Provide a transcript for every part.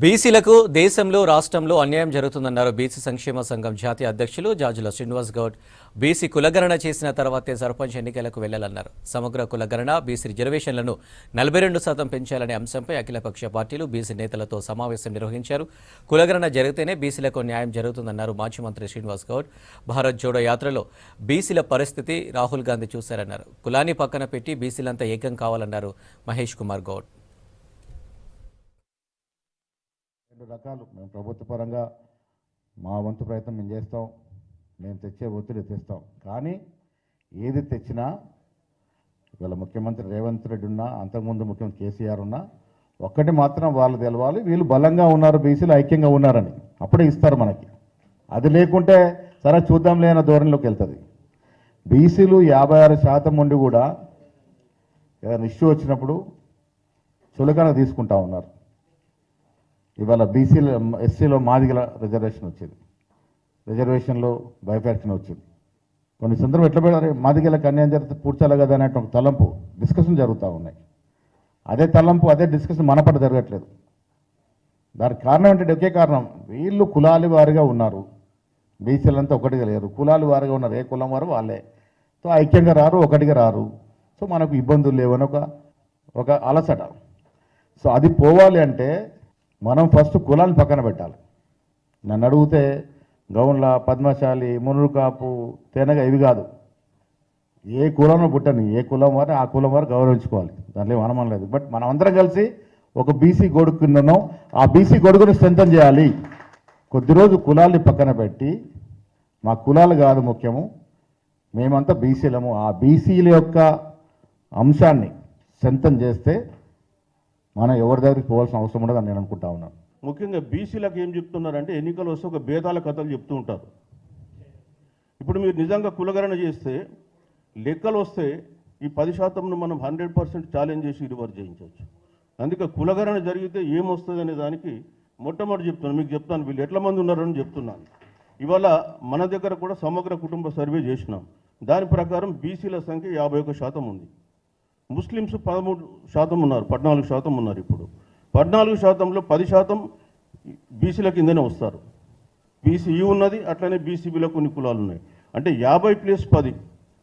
బీసీలకు దేశంలో రాష్ట్రంలో అన్యాయం జరుగుతుందన్నారు బీసీ సంక్షేమ సంఘం జాతీయ అధ్యక్షులు జాజుల శ్రీనివాస్ గౌడ్. బీసీ కులగణన చేసిన తర్వాతే సర్పంచ్ ఎన్నికలకు వెళ్లాలన్నారు. సమగ్ర కులగణన, బీసీ రిజర్వేషన్లను 42% పెంచాలనే అంశంపై అఖిలపక్ష పార్టీలు బీసీ నేతలతో సమావేశం నిర్వహించారు. కులగణన జరిగితేనే బీసీలకు న్యాయం జరుగుతుందన్నారు మాజీ మంత్రి శ్రీనివాస్ గౌడ్. భారత్ జోడో యాత్రలో బీసీల పరిస్థితి రాహుల్ గాంధీ చూశారన్నారు. కులాన్ని పక్కన పెట్టి బీసీలంతా ఏకం కావాలన్నారు మహేష్ కుమార్ గౌడ్. రెండు రకాలు మేము ప్రభుత్వ పరంగా మా వంతు ప్రయత్నం మేము చేస్తాం, మేము తెచ్చే ఒత్తిడి తెస్తాం. కానీ ఏది తెచ్చినా ఇవాళ ముఖ్యమంత్రి రేవంత్ రెడ్డి ఉన్నా, అంతకుముందు ముఖ్యమంత్రి కేసీఆర్ ఉన్నా, ఒక్కటి మాత్రం వాళ్ళు తెలవాలి, వీళ్ళు బలంగా ఉన్నారు, బీసీలు ఐక్యంగా ఉన్నారని. అప్పుడే ఇస్తారు మనకి. అది లేకుంటే సరే చూద్దాంలే అన్న ధోరణిలోకి వెళ్తుంది. బీసీలు 56% ఉండి కూడా ఏదైనా ఇష్యూ వచ్చినప్పుడు చులకన తీసుకుంటా ఉన్నారు. ఇవాళ బీసీలో ఎస్సీలో మాదిగల రిజర్వేషన్ వచ్చింది, రిజర్వేషన్లో బైఫాక్షన్ వచ్చింది. కొన్ని సందర్భం ఎట్లా పెడతారు, మాదిగలకు అన్యాయం జరిగితే పూడ్చాలి కదా అనే ఒక తలంపు డిస్కషన్ జరుగుతూ ఉన్నాయి. అదే తలంపు, అదే డిస్కషన్ మన పట్ల జరగట్లేదు. దానికి కారణం ఏంటంటే ఒకే కారణం, వీళ్ళు కులాల వారిగా ఉన్నారు, బీసీలంతా ఒకటిగా లేరు, కులాల వారిగా ఉన్నారు. ఏ కులం వారు వాళ్ళే. సో ఐక్యంగా రారు, ఒకటిగా రారు. సో మనకు ఇబ్బందులు లేవని ఒక అలసట. సో అది పోవాలి అంటే మనం ఫస్ట్ కులాన్ని పక్కన పెట్టాలి. నన్ను అడిగితే గౌన్ల, పద్మశాలి, మునురు కాపు, తేనెగా ఇవి కాదు. ఏ కులంలో పుట్టని, ఏ కులం వారు ఆ కులం వారు గౌరవించుకోవాలి, దాంట్లో అనుమానం లేదు. బట్ మనం అందరం కలిసి ఒక బీసీ గొడుగు కిందనో ఆ బీసీ గొడుగుని స్ట్రెంథన్ చేయాలి. కొద్ది రోజు కులాల్ని పక్కన పెట్టి మా కులాలు కాదు ముఖ్యము, మేమంతా బీసీలము, ఆ బీసీల యొక్క అంశాన్ని స్ట్రెంథన్ చేస్తే మనం ఎవరి దగ్గరికి పోవాల్సిన అవసరం ఉండదని నేను అనుకుంటా ఉన్నాను. ముఖ్యంగా బీసీలకు ఏం చెప్తున్నారంటే ఎన్నికలు వస్తే ఒక భేదాల కథలు చెప్తూ ఉంటారు. ఇప్పుడు మీరు నిజంగా కులగణన చేస్తే లెక్కలు వస్తే ఈ 10%ను మనం 100% ఛాలెంజ్ చేసి రివర్స్ చేయించవచ్చు. అందుకే కులగణన జరిగితే ఏమొస్తుంది అనే దానికి మొట్టమొదటి చెప్తున్నాను, మీకు చెప్తాను వీళ్ళు ఎట్ల మంది ఉన్నారని చెప్తున్నాను. ఇవాళ మన దగ్గర కూడా సమగ్ర కుటుంబ సర్వే చేసినాం. దాని ప్రకారం బీసీల సంఖ్య 51% ఉంది. ముస్లిమ్స్ 13% ఉన్నారు, 14% ఉన్నారు. ఇప్పుడు 14%లో 10% బీసీల కిందనే వస్తారు. బీసీయూ ఉన్నది, అట్లనే బీసీబీలో కొన్ని కులాలు ఉన్నాయి. అంటే 50+10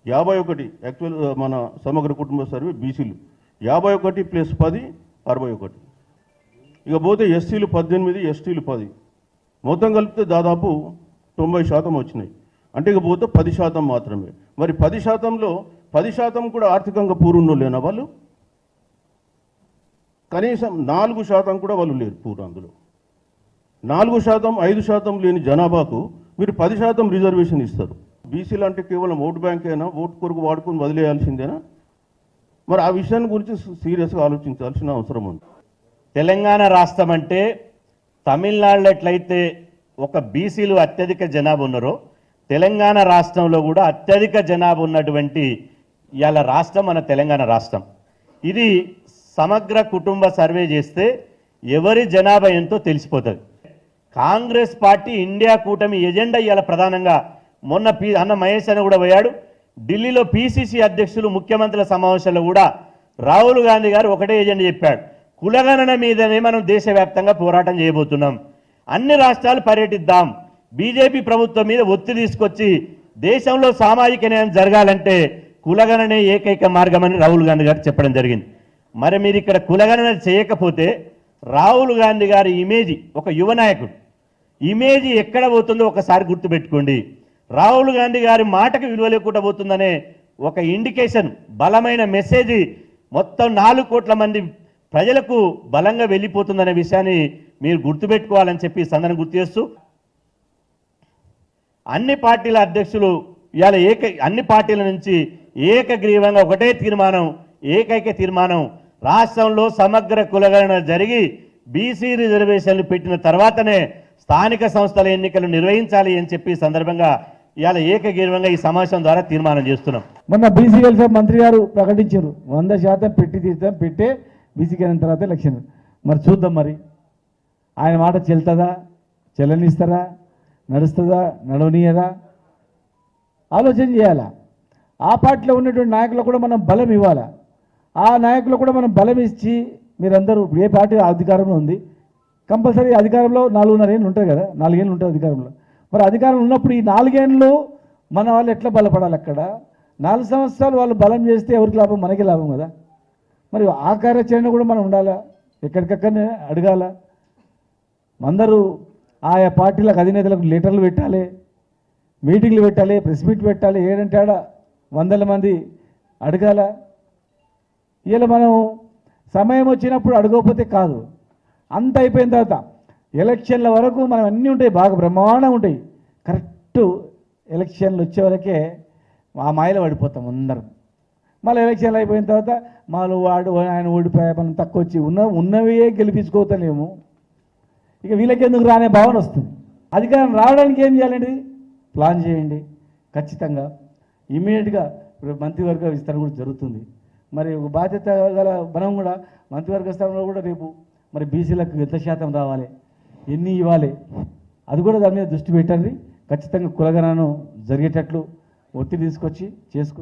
51. యాక్చువల్ మన సమగ్ర కుటుంబ సర్వే బీసీలు 51 + 10 61. ఇక పోతే ఎస్సీలు 18, ఎస్టీలు 10, మొత్తం కలిపితే దాదాపు 90% వచ్చినాయి. అంటే ఇక పోతే 10% మాత్రమే. మరి 10%లో 10% కూడా ఆర్థికంగా పూర్వం లేనా వాళ్ళు? కనీసం 4% కూడా వాళ్ళు లేరు పూర్వం. అందులో 4%, 5% లేని జనాభాకు మీరు 10% రిజర్వేషన్ ఇస్తారు. బీసీలు అంటే కేవలం ఓటు బ్యాంక్ అయినా, ఓటు కొరకు వాడుకొని వదిలేయాల్సిందేనా? మరి ఆ విషయాన్ని గురించి సీరియస్గా ఆలోచించాల్సిన అవసరం ఉంది. తెలంగాణ రాష్ట్రం అంటే తమిళనాడులో ఎట్లయితే ఒక బీసీలు అత్యధిక జనాభా ఉన్నారో, తెలంగాణ రాష్ట్రంలో కూడా అత్యధిక జనాభా ఉన్నటువంటి ఇవాళ రాష్ట్రం మన తెలంగాణ రాష్ట్రం. ఇది సమగ్ర కుటుంబ సర్వే చేస్తే ఎవరి జనాభా ఎంతో తెలిసిపోతుంది. కాంగ్రెస్ పార్టీ ఇండియా కూటమి ఎజెండా ఇవాళ ప్రధానంగా మొన్న అన్న మహేష్ అని కూడా పోయాడు. ఢిల్లీలో పీసీసీ అధ్యక్షులు ముఖ్యమంత్రుల సమావేశంలో కూడా రాహుల్ గాంధీ గారు ఒకటే ఎజెండా చెప్పాడు, కులగణన మీదనే మనం దేశవ్యాప్తంగా పోరాటం చేయబోతున్నాం, అన్ని రాష్ట్రాలు పర్యటిద్దాం, బీజేపీ ప్రభుత్వం మీద ఒత్తిడి తీసుకొచ్చి దేశంలో సామాజిక న్యాయం జరగాలంటే కులగణనే ఏకైక మార్గమని రాహుల్ గాంధీ గారు చెప్పడం జరిగింది. మరి మీరు ఇక్కడ కులగణన చేయకపోతే రాహుల్ గాంధీ గారి ఇమేజ్, ఒక యువ నాయకుడు ఇమేజ్ ఎక్కడ పోతుందో ఒకసారి గుర్తుపెట్టుకోండి. రాహుల్ గాంధీ గారి మాటకు విలువ లేకుండా పోతుందనే ఒక ఇండికేషన్, బలమైన మెసేజ్ మొత్తం 4 కోట్ల మంది ప్రజలకు బలంగా వెళ్ళిపోతుందనే విషయాన్ని మీరు గుర్తుపెట్టుకోవాలని చెప్పి సందర్భం గుర్తు చేస్తూ, అన్ని పార్టీల అధ్యక్షులు ఇవాళ అన్ని పార్టీల నుంచి ఏకగ్రీవంగా ఒకటే తీర్మానం, ఏకైక తీర్మానం, రాష్ట్రంలో సమగ్ర కులగణన జరిగి బీసీ రిజర్వేషన్లు పెట్టిన తర్వాతనే స్థానిక సంస్థల ఎన్నికలు నిర్వహించాలి అని చెప్పి సందర్భంగా ఇవాళ ఏకగ్రీవంగా ఈ సమావేశం ద్వారా తీర్మానం చేస్తున్నాం. మొన్న బీసీ వెల్ఫేర్ మంత్రి గారు ప్రకటించారు 100% పెట్టి తీస్తాం, పెట్టే బీసీకి అయిన తర్వాత ఎలక్షన్. మరి చూద్దాం, మరి ఆయన మాట చెల్తుందా, చెల్లనిస్తారా, నడుస్తుందా, నడవనీయరా, ఆలోచన చేయాలా. ఆ పార్టీలో ఉన్నటువంటి నాయకులకు కూడా మనం బలం ఇవ్వాలా. ఆ నాయకులకు కూడా మనం బలం ఇచ్చి మీరందరూ ఏ పార్టీ అధికారంలో ఉంది కంపల్సరీ అధికారంలో 4.5 ఏళ్ళు ఉంటుంది కదా, 4 ఏళ్ళు ఉంటుంది అధికారంలో. మరి అధికారం ఉన్నప్పుడు ఈ 4 ఏళ్ళు మన వాళ్ళు ఎట్లా బలపడాలి? అక్కడ 4 సంవత్సరాలు వాళ్ళు బలం చేస్తే ఎవరికి లాభం? మనకే లాభం కదా. మరి ఆ కార్యాచరణ కూడా మనం ఉండాలా, ఎక్కడికక్కడనే అడగాల. అందరూ ఆయా పార్టీలకు అధినేతలకు లెటర్లు పెట్టాలి, మీటింగ్లు పెట్టాలి, ప్రెస్ మీట్ పెట్టాలి, ఏడంటే ఆడ వందల మంది అడగాల. ఇలా మనం సమయం వచ్చినప్పుడు అడగకపోతే కాదు. అంత అయిపోయిన తర్వాత ఎలక్షన్ల వరకు మనం అన్నీ ఉంటాయి, బాగా బ్రహ్మాండంగా ఉంటాయి. కరెక్ట్ ఎలక్షన్లు వచ్చే వరకే ఆ మాయలో పడిపోతాం అందరం. మళ్ళీ ఎలక్షన్లు అయిపోయిన తర్వాత మాలో ఆయన ఓడిపోయా, మనం తక్కువ వచ్చి ఉన్నవే గెలిపించుకోవతలేము, ఇక వీళ్ళకి ఎందుకు రానే భావన వస్తుంది. అధికారం రావడానికి ఏం చేయాలండి? ప్లాన్ చేయండి ఖచ్చితంగా. ఇమీడియట్గా మంత్రివర్గ విస్తరణ కూడా జరుగుతుంది. మరి ఒక బాధ్యత గల మనం కూడా మంత్రివర్గ విస్తరణలో కూడా రేపు మరి బీసీలకు ఎంత శాతం రావాలి, ఎన్ని ఇవ్వాలి, అది కూడా దాని మీద దృష్టి పెట్టండి. ఖచ్చితంగా కులగణను జరిగేటట్లు ఒత్తిడి తీసుకొచ్చి చేసుకు